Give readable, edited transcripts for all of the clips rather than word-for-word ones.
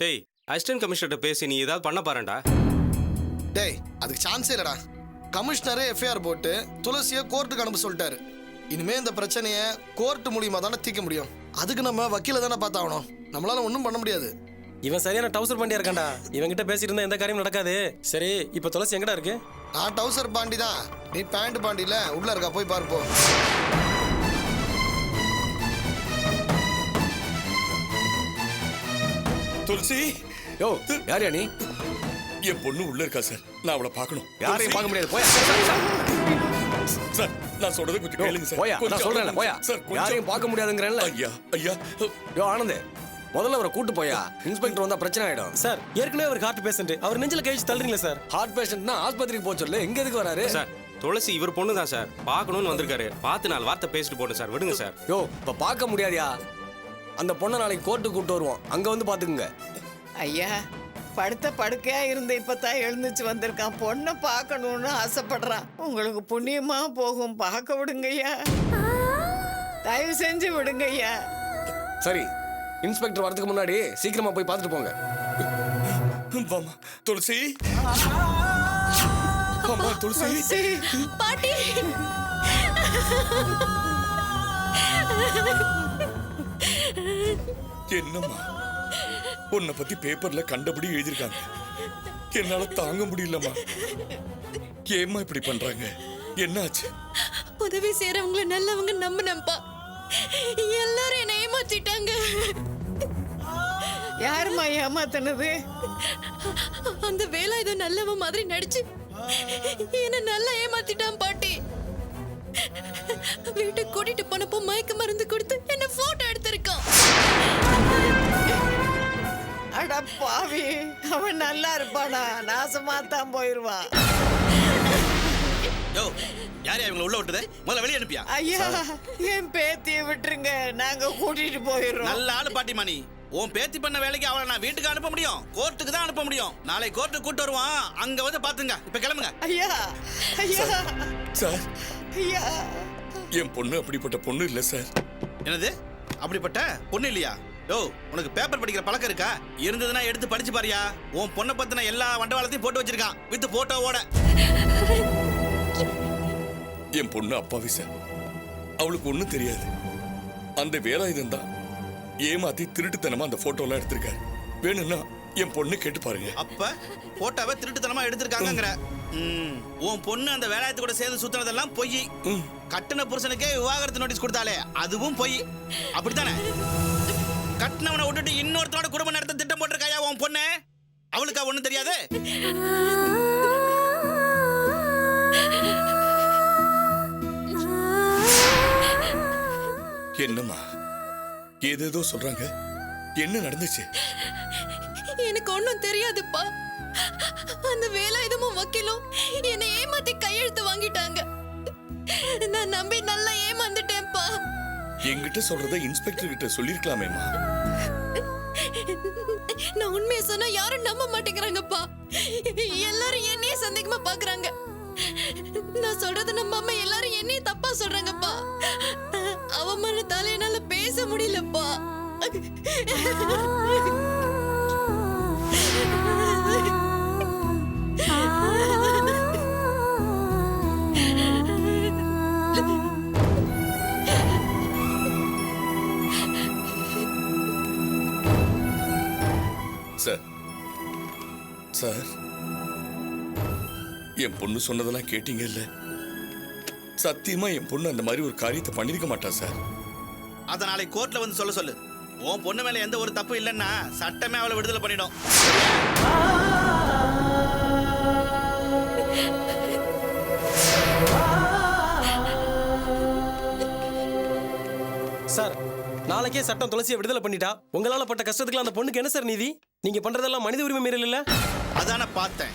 டேய் அசிஸ்டன்ட் கமிஷனர்கிட்ட பேசி நீ ஏதாவது பண்ண பாருடா. டேய் அதுக்கு சான்ஸே இல்லடா. கமிஷனரே எஃப்ஐஆர் போட்டு துளசியை கோர்ட்டுக்கு அனுப்ப சொல்லிட்டாரு. இனிமே இந்த பிரச்சனையை கோர்ட் மூலியமா தானே தீர்க்க முடியும். அதுக்கு நம்ம வக்கீல தானே பார்த்தாகணும். நம்மளால ஒன்றும் பண்ண முடியாது. இவன் சரியான டவுசர் பாண்டியா இருக்கான்டா. இவன் கிட்ட பேசிட்டு இருந்தா எந்த காரியமும் நடக்காது. சரி இப்போ துளசி எங்கடா இருக்கு? நான் டவுசர் பாண்டி தான், நீ பேண்ட் பாண்டியில உள்ள இருக்கா, போய் பார்ப்போம். துளசி யோ யார் நீ? என் பொண்ணு உள்ள இருக்கா சார், நான் அவளை பார்க்கணும். யாரையும் பார்க்க முடியாது, போயா. சார் நான் சொல்றது கொஞ்சம் கேளுங்க சார். போயா, நான் சொல்றேன்ல, போயா. யாரையும் பார்க்க முடியாதுங்கறேன்ல. ஐயா ஐயா. யோ ஆனந்த், முதல்ல அவரை கூட்டு போயா. இன்ஸ்பெக்டர் வந்தா பிரச்சனை ஆயிடும். சார் ஏற்கனவே அவர் ஹார்ட் பேஷண்ட். அவர் நெஞ்சில கழிச்சு தள்ளுறீங்களா சார்? ஹார்ட் பேஷண்ட்னா ஆஸ்பத்திரிக்கு போக சொல்லு. எங்க எதுக்கு வராரு சார்? துளசி இவர் பொண்ணு தான் சார், பார்க்கணும்னு வந்திருக்காரு. பார்த்து 4 வார்த்தை பேசிட்டு போட்டேன் சார், விடுங்க சார். யோ இப்ப பார்க்க முடியாதியா? அந்த பொண்ணை நாளைக்கு கோர்ட்டுக்கு கூட்டு வருவோம், அங்க வந்து பாத்துக்குங்க. ஐயா படுத்த படுக்கையா இருந்து இப்பதான் எழுந்துச்சு வந்திருக்கான். பொண்ணை பார்க்கணும்னு ஆசைப்படுறான். உங்களுக்கு புண்ணியமா போகும், பார்க்க விடுங்கய்யா. தயவு செஞ்சு விடுங்கய்யா. சரி, இன்ஸ்பெக்டர் வரதுக்கு முன்னாடி சீக்கிரமா போய் பார்த்துட்டு போங்க. வாமா துளசி. அம்மா துளசி. பாட்டி என்னம்மா உன்னை பத்தி பேப்பர்ல கண்டபடி எழுதிருக்காங்க. என்னால தாங்க முடியலம்மா. ஏம்மா இப்படி பண்றாங்க? என்னாச்சு? உதவி செய்யறவங்கள நல்லவங்க நம்பினப்பா, எல்லாரும் என்ன ஏமாத்திட்டாங்க. யாருமா ஏமாத்தினது? அந்த வேலை ஏதோ நல்லவ மாதிரி நடிச்சு என்ன நல்லா ஏமாத்திட்டான் பாட்டி. வீட்டுக்கு கூட்டிட்டு போனப்போ மயக்க மருந்து கொடுத்து என்ன போட்டோ எடுத்திருக்கான். அட பாவி, அவன் நல்லா இருப்பானா? நாசமாத்தான் போயிருவான். யோ யாரையா இவங்களை உள்ள விட்டது? முதல்ல வெளியே அனுப்பியா? ஐயா என் பேத்தியை விட்டுருங்க, நாங்க கூட்டிட்டு போயிடுறோம். நல்ல ஆளு பாட்டிமா நீ. உன் பேத்தி பண்ண வேலைக்கு அவளை நான் வீட்டுக்கு அனுப்ப முடியும், கோர்ட்டுக்கு தான் அனுப்ப முடியும். நாளை கோர்ட்டுக்கு கூட்டு வருவான், அங்க வந்து பாத்துங்க. இப்ப கிளம்புங்க. ஐயா ஐயா சார் ஐயா, என் பொண்ணு அப்படிப்பட்ட பொண்ணு இல்ல சார். என்னது அப்படிப்பட்ட பொண்ணு இல்லையா? யோ உனக்கு பேப்பர் படிக்கிற பழக்கம் இருக்கா? இருந்ததுன்னா எடுத்து படிச்சு பாரியா. உன் பொண்ணை பத்தின எல்லா வண்டவாளத்தையும் போட்டு வச்சிருக்கான், வித் போட்டோவோட. என் பொண்ணு அப்பாவி சார். அவளுக்கு ஒண்ணும் தெரியாது. அந்த வேலாயுதம் தான் ஏமாத்தி திருட்டுத்தனமா அந்த போட்டோலாம் எடுத்திருக்காரு. வேணும்னா என் பொண்ணு கேட்டு பாருங்க. அப்ப போட்டோவை திருட்டுத்தனமா எடுத்திருக்காங்கங்கற. உன் பொண்ணு அந்த வேலாயத்து கூட சேர்ந்து சுத்தினதெல்லாம் பொய். கட்டின புருஷனுக்கே விவாகரத்து நோட்டீஸ் கொடுத்தாலே அதுவும் பொய். அப்படித்தானே? கட்டினவனை விட்டுட்டு இன்னொருத்தோட குடும்ப நடத்த திட்டம் போட்டிருக்காயா உன் பொண்ணு? அவளுக்கா ஒண்ணும் தெரியாது? என்னம்மா ஏதேதோ சொல்றாங்க, என்ன நடந்துச்சு? எனக்கு ஒண்ணும் தெரியாதுப்பா. அந்த வேலாயுதமும் வக்கீலும் என்னை ஏமாத்தி கையெழுத்து வாங்கிட்டாங்க. நான் நம்பி நல்லா ஏமாந்துட்டேன்ப்பா. என்கிட்ட சொல்றத இன்ஸ்பெக்டர் கிட்ட சொல்லிருக்கலாமேம்மா. நான் உண்மையை சொன்னா யாரும் நம்ப மாட்டேங்கிறாங்கப்பா. எல்லாரும் என்னையே சந்தேகமா பாக்குறாங்க. நான் சொல்றத நம்பாம எல்லாரும் என்னையே தப்பா சொல்றாங்கப்பா. அவமானத்தால என்னால பேச முடியலப்பா. சார் சார் என் பொண்ணு சொன்னதெல்லாம் கேட்டீங்க இல்ல? சத்தியமா என் பொண்ணு அந்த மாதிரி ஒரு காரியத்தை பண்ணிருக்க மாட்டா சார். அத நாளை கோர்ட்ல வந்து சொல்ல சொல்லு. உன் பொண்ணு மேல எந்த ஒரு தப்பு இல்லைன்னா சட்டமே அவளை விடுதலை பண்ணிடும். சார் நாளைக்கே சட்டம் துளசியை விடுதலை பண்ணிட்டா உங்களால பட்ட கஷ்டத்துக்கு அந்த பொண்ணுக்கு என்ன சார் நீதி? நீங்க பண்றதெல்லாம் மனித உரிமை மீறல் இல்ல? அதான பார்த்தேன்.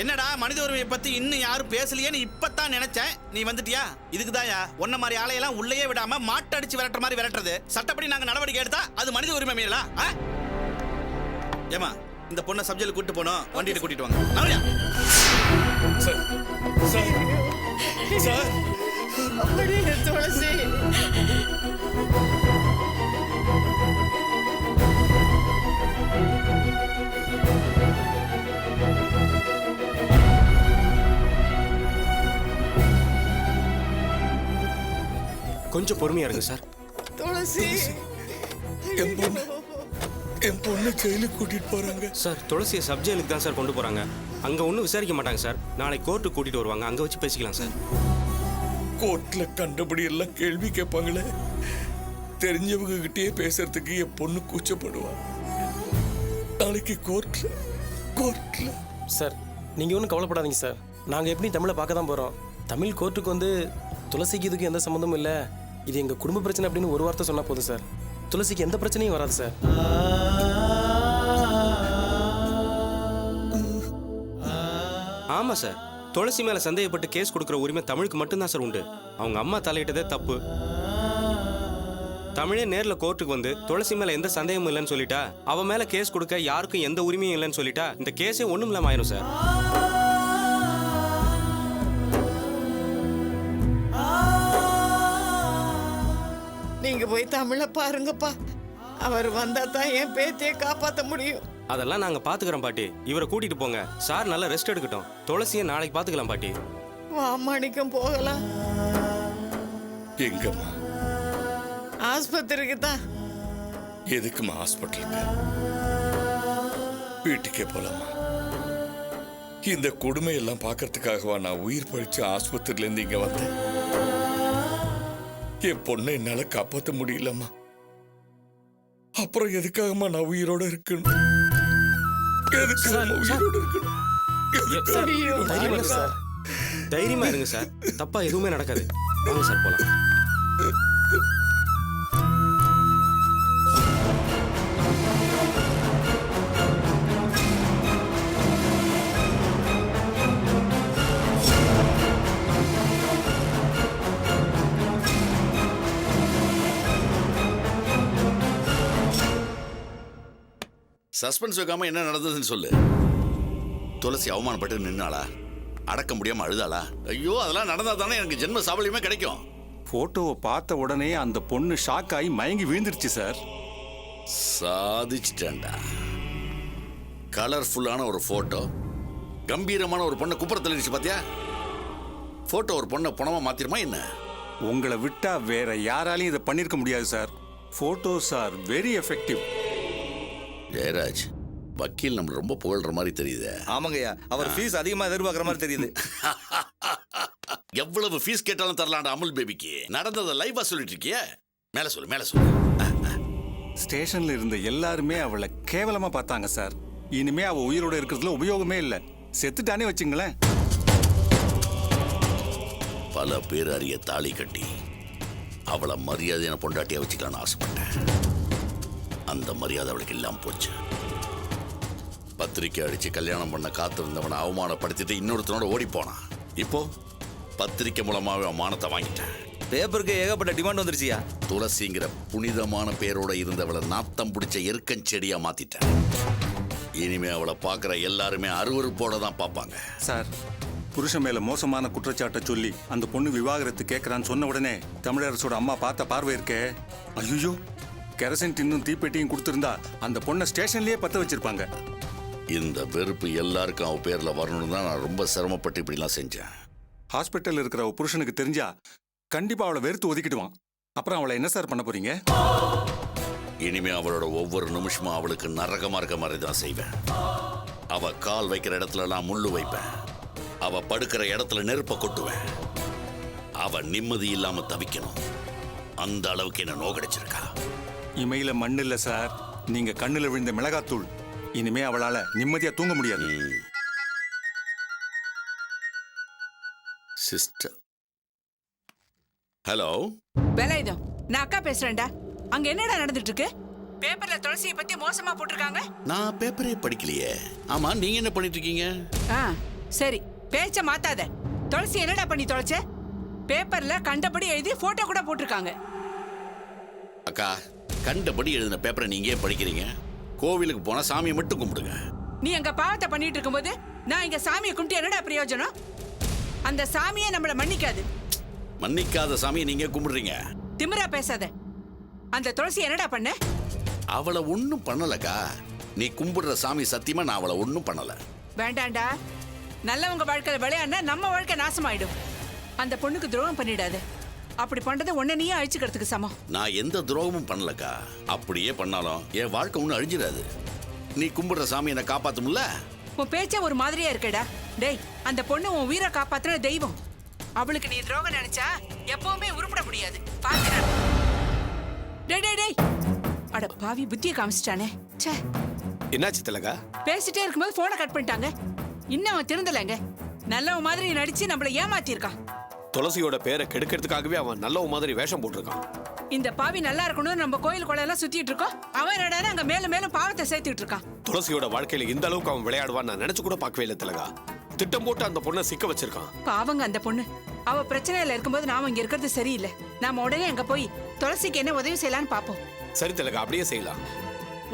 என்னடா மனித உரிமையை பத்தி இன்னும் யாரும் பேசலையேன்னு இப்பதான் நினைச்சேன். நீ வந்துட்டியா? இதுக்குதாயா உன்ன மாதிரி ஆளையெல்லாம் உள்ளேயே விடாம மாட்டடிச்சு விரட்டுற மாதிரி விரட்டுறது. சட்டப்படி நாங்க நடவடிக்கை எடுத்தா அது மனித உரிமை மீறலா? ஏமா இந்த பொண்ணை சப்ஜெக்ட் கூட்டு போனோம், வண்டிட்டு கூட்டிட்டு வாங்க. நவரியா சார் சார் சார் அப்படியே துளசி. கொஞ்சம் பொறுமையா இருங்க சார். துளசி என் பொண்ணு ஜெயிலுக்கு கூட்டிட்டு போறாங்க. சார் துளசியை சப் ஜெயிலுக்கு தான் சார் கொண்டு போறாங்க. அங்க ஒன்றும் விசாரிக்க மாட்டாங்க சார். நாளைக்கு கோர்ட்டுக்கு கூட்டிட்டு வருவாங்க, அங்க வச்சு பேசிக்கலாம் சார். கோர்ட்ல கண்டபடி எல்லாம் கேள்வி கேட்பாங்களே, தெரிஞ்சவங்க கிட்டயே பேசுறதுக்கு என் பொண்ணு கூச்சப்படுவா. நாளைக்கு கோர்ட்ல சார் நீங்கள் ஒன்றும் கவலைப்படாதீங்க சார். நாங்கள் எப்படி தமிழை பார்க்க தான் போகிறோம். தமிழ் கோர்ட்டுக்கு வந்து துளசிக்கு இதுக்கு எந்த சம்மந்தமும் இல்லை, இது எங்கள் குடும்ப பிரச்சனை அப்படின்னு ஒரு வார்த்தை சொன்னால் போதும் சார். துளசிக்கு எந்த பிரச்சனையும் வராது சார். ஆமா சார், துளசி மேல சந்தேகப்பட்டு கேஸ் கொடுக்குற உரிமை தமிழுக்கு மட்டும்தான் சார் உண்டு. அவங்க அம்மா தலையிட்டதே தப்பு. தமிழே நேர்ல கோர்ட்டுக்கு வந்து துளசி மேல எந்த சந்தேகமும் இல்லைன்னு சொல்லிட்டா, அவ மேல கேஸ் கொடுக்க யாருக்கும் எந்த உரிமையும் இல்லைன்னு சொல்லிட்டா, இந்த கேஸே ஒண்ணும் இல்லாம ஆயிரும் சார். நீங்க போய் தமிழை பாருங்கப்பா. அவர் வந்தா தான் என் பேத்தியை காப்பாற்ற முடியும். அதெல்லாம் நாங்க பாத்துக்கிறோம் பாட்டி. இவரை கூட்டிட்டு போங்க, சார் நல்லா ரெஸ்ட் எடுக்கட்டும். துளசியை நாளைக்கு பாத்துக்கலாம் பாட்டி. மாணிக்கம் போகலாம். எங்கம்மா? ஆஸ்பத்திரிக்கு தான். எதுக்குமா ஹாஸ்பிட்டலுக்கு? வீட்டுக்கே போலாமா? இந்த கொடுமை எல்லாம் பார்க்கறதுக்காகவா நான் உயிர் பழிச்சு ஆஸ்பத்திரியில இருந்து இங்க வந்தேன்? என் பொண்ணை என்னால காப்பாற்ற முடியலம்மா. அப்புறம் எதுக்காகமா நான் உயிரோட இருக்கணும்? தைரியமா இருங்க சார், தப்பா எதுவுமே நடக்காது. வாங்க சார் போலாம். சஸ்பென்ஸ் வைக்காம என்ன நடந்ததுன்னு சொல்லு. துளசி அவமானப்பட்டு நின்னாளா? அடக்க முடியாம அழுதாளா? ஐயோ, அதெல்லாம் நடந்தா தானே எனக்கு ஜென்ம சாபல்யமே கிடைக்கும். போட்டோவை பார்த்த உடனே அந்த பொண்ணு ஷாக் ஆகி மயங்கி விழுந்துருச்சு சார். சாதிச்சிட்டேன்டா. கலர்ஃபுல்லான ஒரு போட்டோ, கம்பீரமான ஒரு பொண்ணை குப்புறத்தில் இருந்துச்சு பாத்தியா? போட்டோ ஒரு பொண்ணை பணமா மாத்திருமா என்ன? உங்களை விட்டா வேற யாராலையும் இதை பண்ணிருக்க முடியாது sir. Photos are very effective. Jayaraj, வக்கீல் நம்ம ரொம்ப புகழ்ற மாதிரி தெரியுது. ஆமாங்கய்யா, அவர் ஃபீஸ் அதிகமா எதிர்பார்க்குற மாதிரி தெரியுது. எவ்வளவு ஃபீஸ் கேட்டாலும் தரலாம்டா அமுல் பேபிக்கு. நடந்ததை லைவா சொல்லிட்டு இருக்கியே. மேல சொல்லு, மேல சொல்லு. ஸ்டேஷன்ல இருந்த எல்லாருமே அவளை கேவலமா பார்த்தாங்க சார். இனிமே அவ உயிரோட இருக்கிறதுல உபயோகமே இல்லை. செத்துட்டானே வச்சுங்களேன். பல பேர் அறிய தாலி கட்டி அவளை மரியாதையான பொண்டாட்டியா வச்சுக்கலான்னு ஆசைப்பட்டேன். அந்த மரியாதை அவளுக்கு இல்லாம போச்சு. பத்திரிக்கை அடிச்சு கல்யாணம் பண்ண காத்திருந்தவனை அவமானப்படுத்திட்டு இன்னொருத்தனோட ஓடி போனான். இப்போ பத்திரிக்கை மூலமாவே மானத்தை வாங்கிட்டேன். பேப்பருக்கு ஏகப்பட்ட டிமாண்ட் வந்துருச்சியா? துளசிங்கிற புனிதமான பேரோட இருந்தவளை நாத்தம் பிடிச்ச எருக்கஞ்செடியா மாத்திட்டேன். இனிமே அவளை பார்க்குற எல்லாருமே அருவருப்போட தான் பார்ப்பாங்க. சார், புருஷன் மேல மோசமான குற்றச்சாட்டை சொல்லி அந்த பொண்ணு விவாகரத்து கேட்கறான்னு சொன்ன உடனே தமிழரசோட அம்மா பார்த்த பார்வை இருக்கே, ஐயோ, கெரசின் டின்னும் தீப்பெட்டியும் கொடுத்திருந்தா அந்த பொண்ணை ஸ்டேஷன்லயே பத்த வச்சிருப்பாங்க. இந்த வெறுப்பு எல்லாருக்கும் அவ பேர்ல வரணும்னு தான் நான் ரொம்ப சிரமப்பட்டு இப்படிலாம் செஞ்சேன். ஹாஸ்பிட்டல் இருக்கிற அவ புருஷனுக்கு தெரிஞ்சா கண்டிப்பா அவளை வெறுத்து ஒதுக்கிடுவான். அப்புறம் அவளை என்ன சார் பண்ண போறீங்க? இனிமே அவளோட ஒவ்வொரு நிமிஷமும் அவளுக்கு நரகமா இருக்க மாதிரி தான் செய்வேன். அவ கால் வைக்கிற இடத்துல நான் முள்ளு வைப்பேன். அவ படுக்கிற இடத்துல நெருப்ப கொட்டுவேன். அவ நிம்மதி இல்லாம தவிக்கணும். அந்த அளவுக்கு என்ன நோகடிச்சிருக்கா. இமையில மண்ணு இல்ல சார், நீங்க கண்ணுல விழுந்த மிளகாத்தூள். இனிமே அவளால நிம்மதியா தூங்க முடியாது. Sister, hello. வேலாயுதம், நான் அக்கா பேசுறேன்டா. அங்க என்னடா நடந்துட்டு இருக்கு? பேப்பர்ல துளசியை பத்தி மோசமா போட்டிருக்காங்க. நான் பேப்பரே படிக்கலையே. ஆமா, நீங்க என்ன பண்ணிட்டு இருக்கீங்க? சரி, பேச்ச மாத்தாத. துளசி என்னடா பண்ணி தொலைச்ச? பேப்பர்ல கண்டபடி எழுதி போட்டோ கூட போட்டிருக்காங்க. அக்கா, கண்டபடி எழுதின பேப்பரை நீங்க ஏன் படிக்கிறீங்க? கோவிலுக்கு போனா சாமியை மட்டும் கும்பிடுங்க. நீ அங்க பாவத்தை பண்ணிட்டு இருக்கும்போது நான் இங்க சாமியை கும்பிட்டு என்னடா பிரயோஜனம்? அந்த சாமியை நம்மள மன்னிக்காது. மன்னிக்காத சாமியை நீங்க கும்பிடுறீங்க. திமிரா பேசாத. அந்த துளசி என்னடா பண்ண? அவளை ஒன்னும் பண்ணலக்கா. நீ கும்பிடுற சாமி சத்தியமா நான் அவளை ஒன்னும் பண்ணல. வேண்டாண்டா. நல்லவங்க வாழ்க்கையில விளையாடுனா நம்ம வாழ்க்கை நாசமாயிடும். அந்த பொண்ணுக்கு துரோகம் பண்ணிடாத. அப்படி பண்றது உடனே அழிச்சுக்கிறதுக்கு சமம். நான் எந்த துரோகமும் பண்ணலக்கா. அப்படியே பண்ணாலும் என் வாழ்க்கை ஒன்றும் அழிஞ்சிடாது. நீ கும்பிடுற சாமி என்னை காப்பாத்தும்ல. உன் பேச்சே ஒரு மாதிரியா இருக்கேடா. டேய், அந்த பொண்ணு உன் உயிரை காப்பாத்துற தெய்வம். அவளுக்கு நீ துரோகம் நினைச்சா எப்பவுமே உருப்பட முடியாது. பாத்துற. டேய் டேய் டேய், அட பாவி, புத்தியை காமிச்சிட்டானே. ச்சே, என்னாச்சு திலகா? பேசிட்டே இருக்கும்போது போனை கட் பண்ணிட்டாங்க. இன்னும் அவன் திருந்தலைங்க. நல்லவன் மாதிரி நடிச்சு நம்மள ஏமாத்தி இருக்கான். துளசியோட பேரை கெடுக்கிறதுக்காகவே அவன் நல்ல மாதிரி வேஷம் போட்டிருக்கான். இந்த பாவி நல்லா இருக்கணும்னு நம்ம கோயில் கொலையெல்லாம் சுத்திட்டு இருக்கோம். அவன் என்னடா அங்க மேலும் மேலும் பாவத்தை சேர்த்துட்டு இருக்கான். துளசியோட வாழ்க்கையில இந்த அளவுக்கு அவன் விளையாடுவான் நான் நினைச்சு கூட பார்க்கவே இல்லை திலகா. திட்டம் போட்டு அந்த பொண்ணை சிக்க வச்சிருக்கான். பாவங்க அந்த பொண்ணு. அவ பிரச்சனையில இருக்கும்போது நாம இங்க இருக்கிறது சரியில்லை. நாம உடனே அங்க போய் துளசிக்கு என்ன உதவி செய்யலான்னு பாப்போம். சரி திலகா, அப்படியே செய்யலாம்.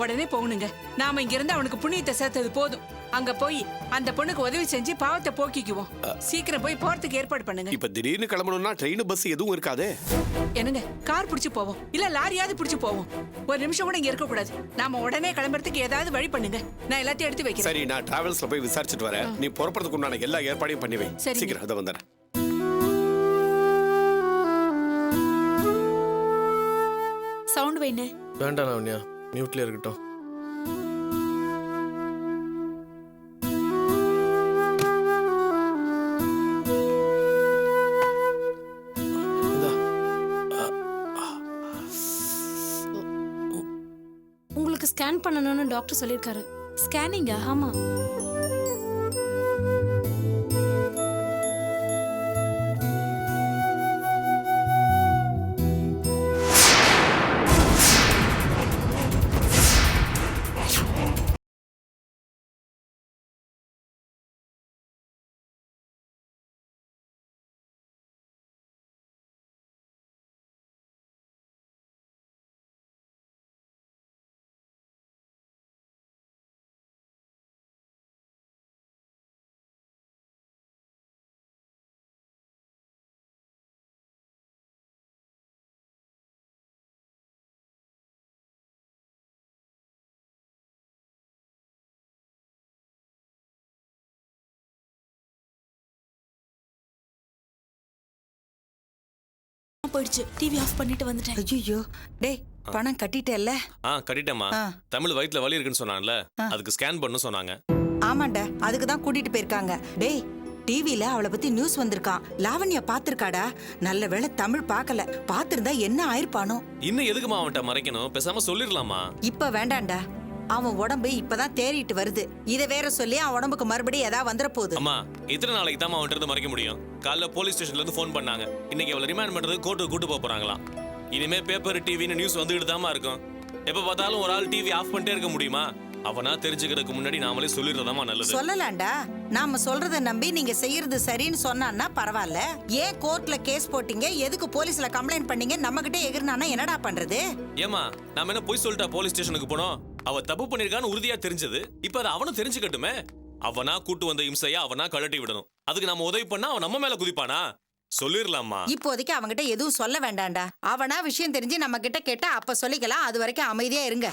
உடனே போகணுங்க. நாம இங்க இருந்து அவனுக்கு புண்ணியத்தை சேர்த்தது போதும். அங்க போய் அந்த பொண்ணுக்கு உதவி செஞ்சு பாவத்தை போக்கிக்குவோம். சீக்கிரம் போய் போறதுக்கு ஏற்பாடு பண்ணுங்க. இப்ப திடீர்னு கிளம்பணும்னா ட்ரெயின் பஸ் எதுவும் இருக்காதே. என்னங்க, கார் பிடிச்சு போவோம், இல்ல லாரியாவது பிடிச்சு போவோம். ஒரு நிமிஷம் கூட இங்க இருக்க கூடாது. நாம உடனே கிளம்புறதுக்கு ஏதாவது வழி பண்ணுங்க. நான் எல்லாத்தையும் எடுத்து வைக்கிறேன். சரி, நான் டிராவல்ஸ்ல போய் விசாரிச்சுட்டு வரேன். நீ புறப்படுறதுக்கு உண்டான எல்லா ஏற்பாடையும் பண்ணி வை. சரிங்க. சீக்கிரம் அதை வந்துடுறேன். சவுண்ட் வைனே. வேண்டாம் லாவண்யா, மியூட்ல இருக்கட்டும். உங்களுக்கு ஸ்கேன் பண்ணணும்னு டாக்டர் சொல்லியிருக்காரு. ஸ்கேனிங்கா? ஆமா. போயிடுச்சு. டிவி ஆஃப் பண்ணிட்டு வந்துட்டேன். ஐயோ, டேய், பணம் கட்டிட்டேல்ல? கட்டிட்டேம்மா. தமிழ் வயிற்றுல வலி இருக்குன்னு சொன்னான்ல, அதுக்கு ஸ்கேன் பண்ண சொன்னாங்க. ஆமாண்டா, அதுக்கு தான் கூட்டிட்டு போயிருக்காங்க. டேய், டிவில அவளை பத்தி நியூஸ் வந்திருக்கான். லாவண்யா பாத்திருக்காடா. நல்ல வேளை தமிழ் பார்க்கல. பாத்திருந்தா என்ன ஆயிருப்பானோ. இன்னும் எதுக்குமா அவன்கிட்ட மறைக்கணும்? பேசாம சொல்லிடலாமா? இப்ப வேண்டாண்டா. அவன் உடம்பு இப்பதான் தேறிட்டு வருது. இத வேற சொல்லி அவன் உடம்புக்கு மறுபடியும் ஏதாவது வந்துட போகுது. அம்மா, இத்தனை நாளைக்கு தான் அவன்கிட்ட இருந்து மறைக்க முடியும். காலைல போலீஸ் ஸ்டேஷன்ல இருந்து ஃபோன் பண்ணாங்க. இன்னைக்கு அவளை ரிமாண்ட் பண்றது கோர்ட்டுக்கு கூட்டு போக போறாங்களாம். இனிமே பேப்பர் டிவின்னு நியூஸ் வந்துட்டு தாமா இருக்கும். எப்ப பார்த்தாலும் ஒரு ஆள் டிவி ஆஃப் பண்ணிட்டே இருக்க முடியுமா? அவனா தெரிஞ்சுக்கிறதுக்கு முன்னாடி நாமளே சொல்லிடுறதாமா நல்லது. சொல்லலாம்டா. நாம சொல்றத நம்பி நீங்க செய்யறது சரின்னு சொன்னான்னா பரவாயில்ல. ஏன் கோர்ட்ல கேஸ் போட்டீங்க, எதுக்கு போலீஸ்ல கம்ப்ளைண்ட் பண்ணீங்க, நம்ம கிட்ட எகிர்னானா என்னடா பண்றது? ஏமா, நாம என்ன போய் சொல்லிட்டா போலீஸ் ஸ்டேஷனுக்கு போனோம்? அவ தப்பு பண்ணிருக்கான்னு உறுதியா தெரிஞ்சது. இப்ப அதை அவனும் தெரிஞ்சுக்கட்டுமே. அவனா கூட்டு வந்த இம்சையா அவனா கழட்டி விடணும். அதுக்கு நம்ம உதவி பண்ணா அவன் நம்ம மேல குதிப்பானா? சொல்லிரலாமா? இப்போதைக்கு அவங்கிட்ட எதுவும் சொல்ல வேண்டாம்டா. அவனா விஷயம் தெரிஞ்சு நம்ம கிட்ட கேட்டா அப்ப சொல்லிக்கலாம். அது வரைக்கும் அமைதியா இருங்க.